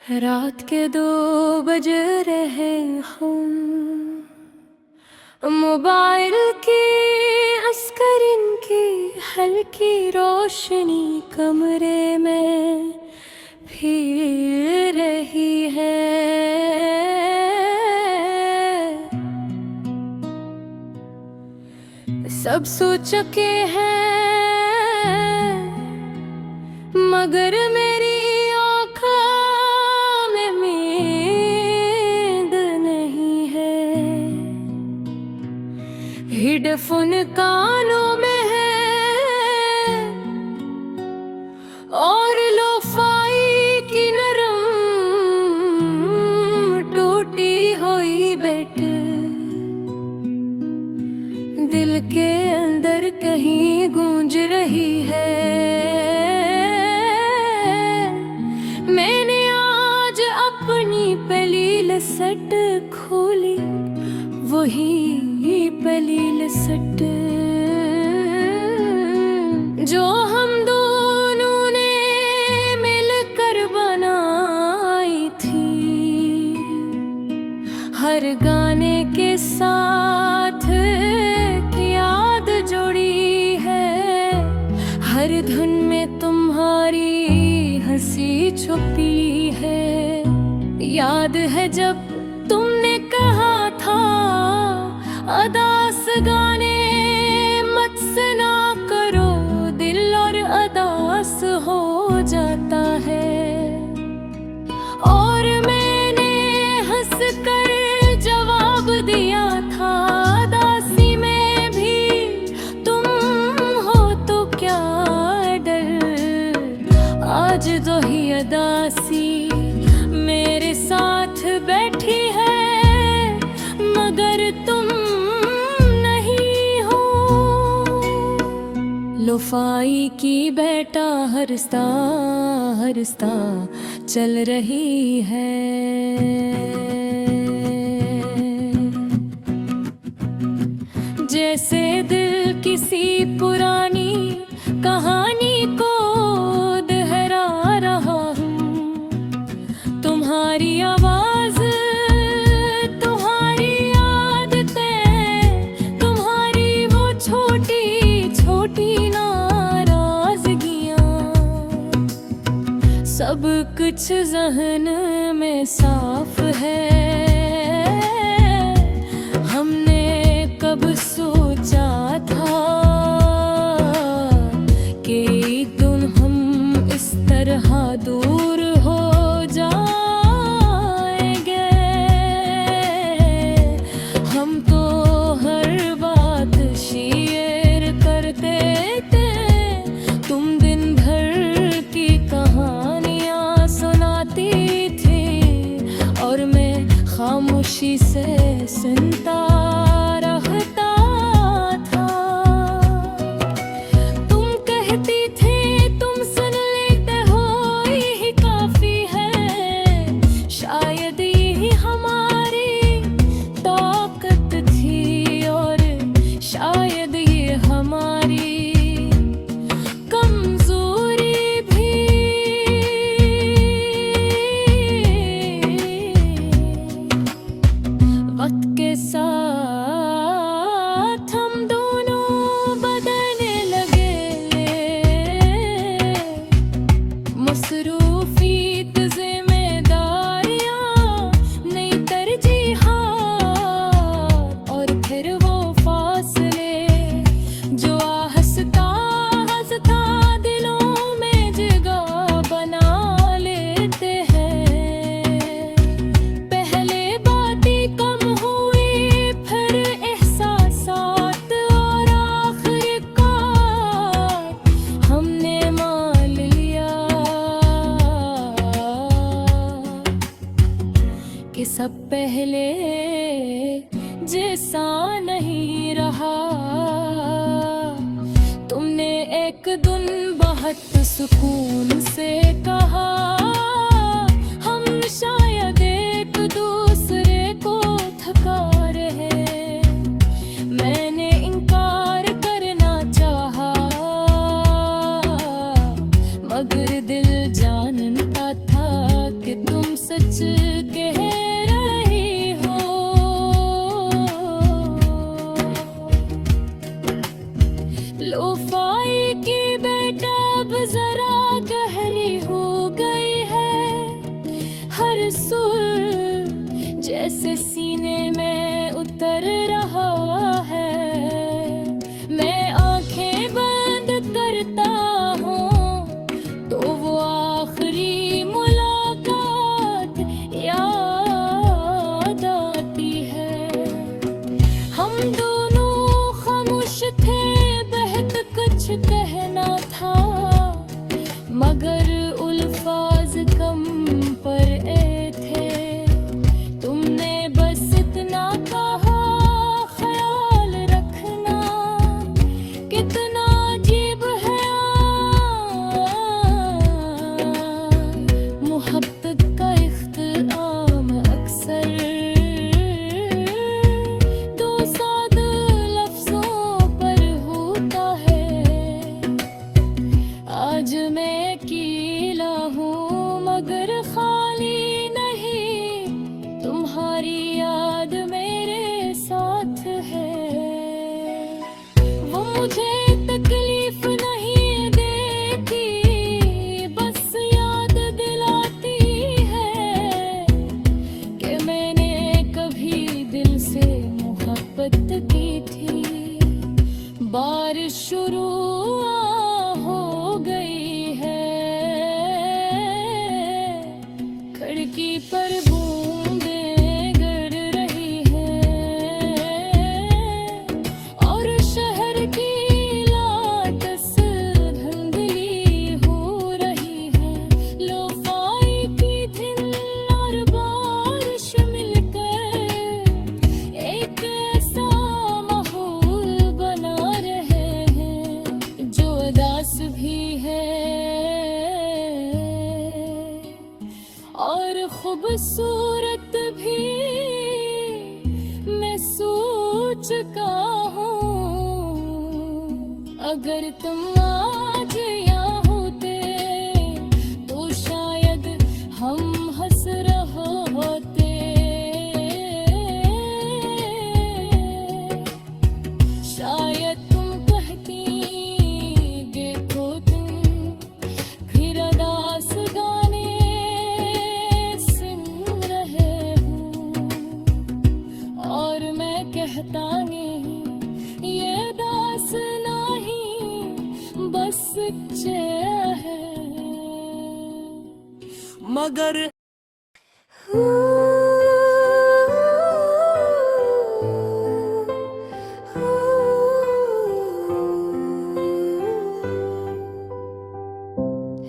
रात के 2 बज रहे हम, मोबाइल की स्क्रीन की हल्की रोशनी कमरे में फिर रही है। सब सो चुके हैं मगर मेरी हेडफोन कानों में है और लोफाई की नरम टूटी हुई बेट दिल के अंदर कहीं गूंज रही है। मैंने आज अपनी प्लेलिस्ट खोली, वही प्लेलिस्ट जो हम दोनों ने मिलकर बनाई थी। हर गाने के साथ याद जुड़ी है, हर धुन में तुम्हारी हंसी छुपी है। याद है जब तुमने कहा था अदास गाने मत सुना करो, दिल और अदास हो जाता है। और मैंने हंस कर जवाब दिया था, अदासी में भी तुम हो तो क्या डर। आज तो ही अदासी मेरे साथ बैठी है मगर तुम लोफाई की बेटा हरस्ता हरस्ता चल रही है। जैसे दिल किसी पुरानी कहानी को दोहरा रहा हूँ। तुम्हारी आवाज, तुम्हारी आदतें, तुम्हारी वो छोटी छोटी सब कुछ ज़हन में साफ है। हमने कब सोचा था कि हम इस तरह दूर हो जाएंगे। हम तो हर बात शेयर करते थे, तुम दिन भर की कहानी और मैं खामोशी से सुनता रहता था। तुम कहती थे तुम सुन लेते हो यही काफी है। शायद यही हमारी ताकत थी और शायद ये हमारी सब पहले जैसा नहीं रहा। तुमने एक दिन बहुत सुकून से कहा, हम शायद एक दूसरे को थका रहे। मैंने इनकार करना चाहा मगर दिल जानता था कि तुम सच कह रही हो। लोफाई की बेटा अब जरा गहरी हो गई है, हर सुर जैसे सीने में उतर रहा है। मैं आंखें बंद करता हूँ तो वो आखिरी मुलाकात याद आती है। हम दोनों खामोश थे, बहुत कुछ कहना था, मगर अल्फाज कम पर थे। तुमने बस इतना कहा, ख्याल रखना कितना अजीब है मोहब्बत का इख्तिताम अक्सर दो सादे लफ्जों पर होता है। आज मैं अकेला हूँ मगर खाली नहीं, तुम्हारी याद मेरे साथ है। वो मुझे तकलीफ नहीं देती, बस याद दिलाती है कि मैंने कभी दिल से मोहब्बत की थी। बारिश शुरू हो गई है, खिड़की पर बूंदें गिर रही है और शहर की लाटस धुंधली हो रही है। लोफाई की धुन और बारिश मिलकर एक ऐसा माहौल बना रहे हैं जो उदास भी है और खूबसूरत भी। मैं सोच चुका हूँ अगर तुम आज यहाँ होते तो शायद हम हंस रहे होते। शायद तुम कहती देखो तुम फिर अदास गाने सुन रहे हो और मैं कहता नहीं ये दास नहीं बस चैन है मगर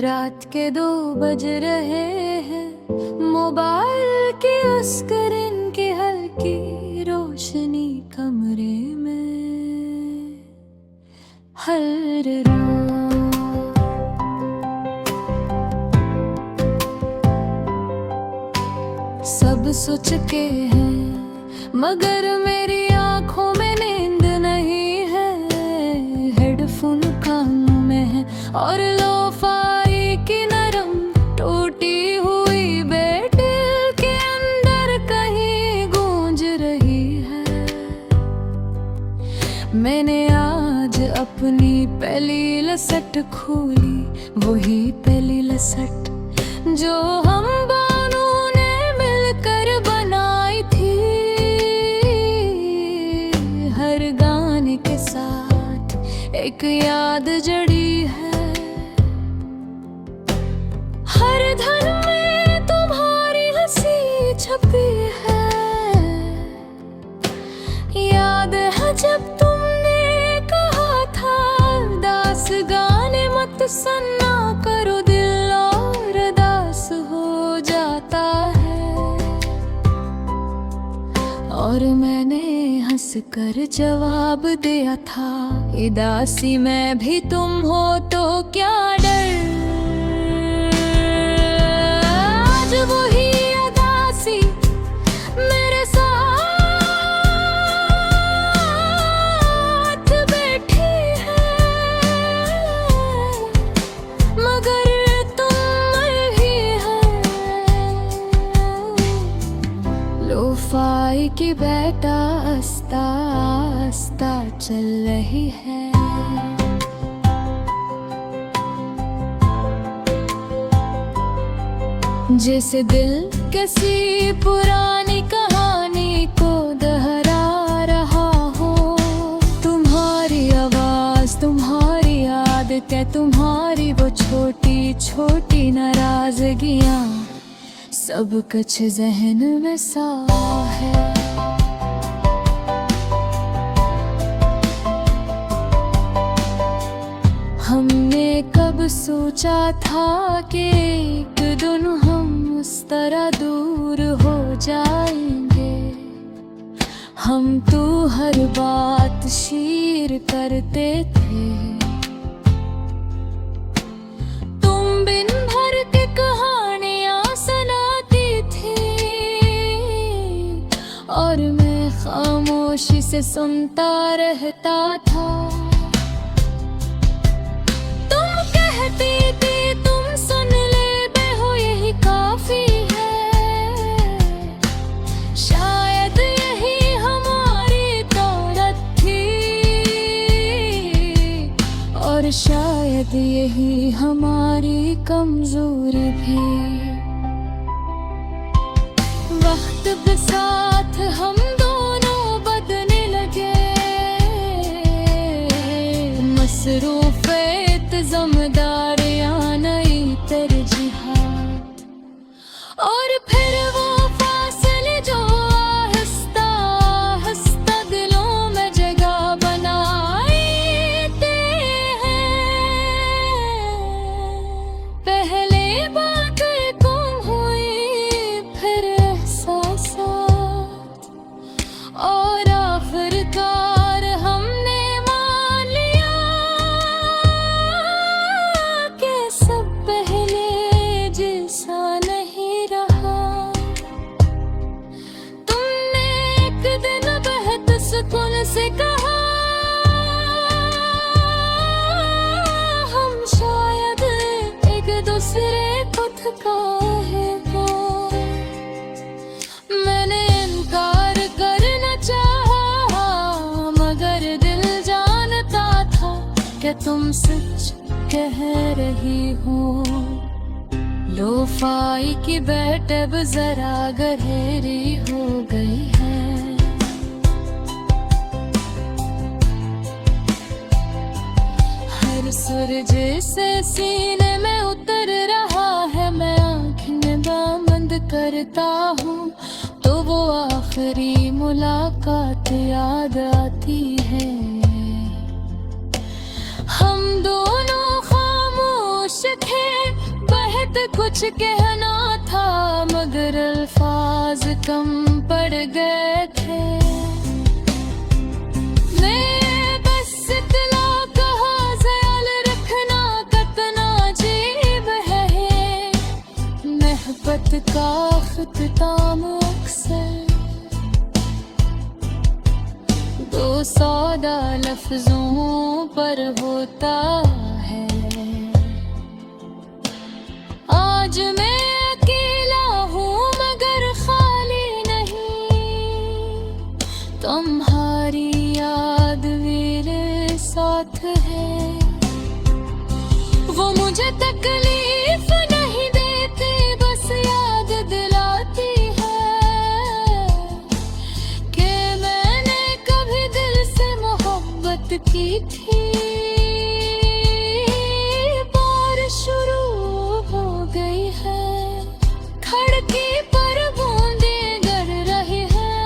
रात के 2 बज रहे हैं, मोबाइल की स्क्रीन की हल्की रोशनी कमरे में हर रात सब सो चुके हैं मगर मेरी आंखों में नींद नहीं है। हेडफोन कानों में है और लोफाई की नरम टूटी हुई दिल के अंदर कहीं गूंज रही है। मैंने आज अपनी पहली लसट खोली, वही पहली लसट जो हम दोनों ने मिलकर बनाई थी। हर गाने के साथ एक याद जड़ी है, हर धन में तुम्हारी हंसी छपी है। याद है जब तुमने कहा था दास गाने मत सुनना करो, दिल और दास हो जाता है। और मैंने हंस कर जवाब दिया था इदासी में भी तुम हो तो क्या डर। आज वही उदासी मेरे साथ बैठी है मगर तुम ही है लोफाई की बेटा आस्ता आस्ता चल रही है। जैसे दिल किसी पुरानी कहानी को दोहरा रहा हो। तुम्हारी आवाज, तुम्हारी आदतें, तुम्हारी वो छोटी छोटी नाराजगियां, सब कुछ जहन में सा है। हमने कब सोचा था कि एक दिन हम उस तरह दूर हो जाएंगे। हम तो हर बात शेयर करते थे, तुम बिन भर के कहानियां सुनाती थी और मैं खामोशी से सुनता रहता था। तुम सुन ले बेहो यही काफी है। शायद यही हमारी दौलत थी और शायद यही हमारी कमजोरी भी। वक्त के साथ हम दोनों बदलने लगे, मसरूफ जिम्मेदारियां, नई तरजीहात और फिर वो फासले जो आहिस्ता आहिस्ता दिलों में जगह बनाते हैं। पहले बातें गुम हुई, फिर एहसासात और आखिरकार हमने सुकून से कहा हम शायद एक दूसरे को थकाएगा। मैंने इनकार करना चाहा मगर दिल जानता था कि तुम सच कह रही हो। लोफाई की बेट अब जरा गहरी हो गई है। सुर जैसे सीने में उतर रहा है, मैं आँखें बंद करता हूँ तो वो आखिरी मुलाकात याद आती है। हम दोनों खामोश थे, बहुत कुछ कहना था मगर अल्फाज कम पड़ गए थे। का ख़ुताम अक्सर दो सौदा लफ्जों पर होता है। आज मैं अकेला हूँ मगर खाली नहीं, तुम्हारी याद मेरे साथ है। वो मुझे तकलीफ नहीं देती, बस याद दिलाती है कि मैंने कभी दिल से मोहब्बत की थी। बारिश शुरू हो गई है, खिड़की पर बूंदें गिर रही हैं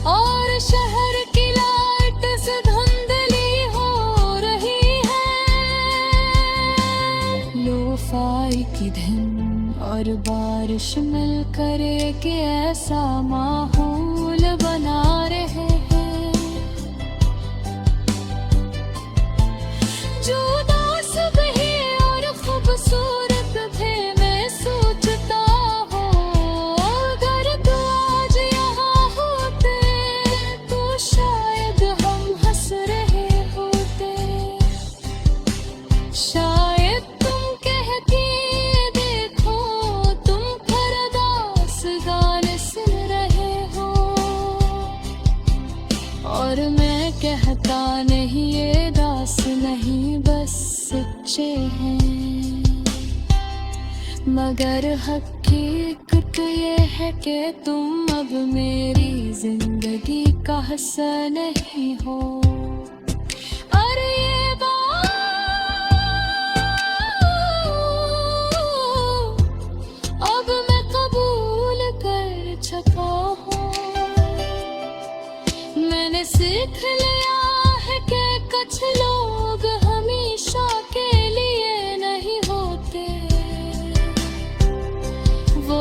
और शहर की लाइट से धुंधली हो रही है। लोफाई की धुन और बारिश मिलकर एक ऐसा माहौल बना रहे हैं जो दास भी और खूबसूरत भी मैं सोचता हूँ। अगर तू आज यहाँ होते तो शायद हम हंस रहे होते। शायद तुम कहती देखो तुम खरदास गा सच्चे हैं, मगर हकीकत ये है कि तुम अब मेरी जिंदगी का हिस्सा नहीं हो। और ये बात अब मैं कबूल कर चुका हूँ। मैंने सीख लिया है कि कुछ लोग हमेशा के लिए नहीं होते, वो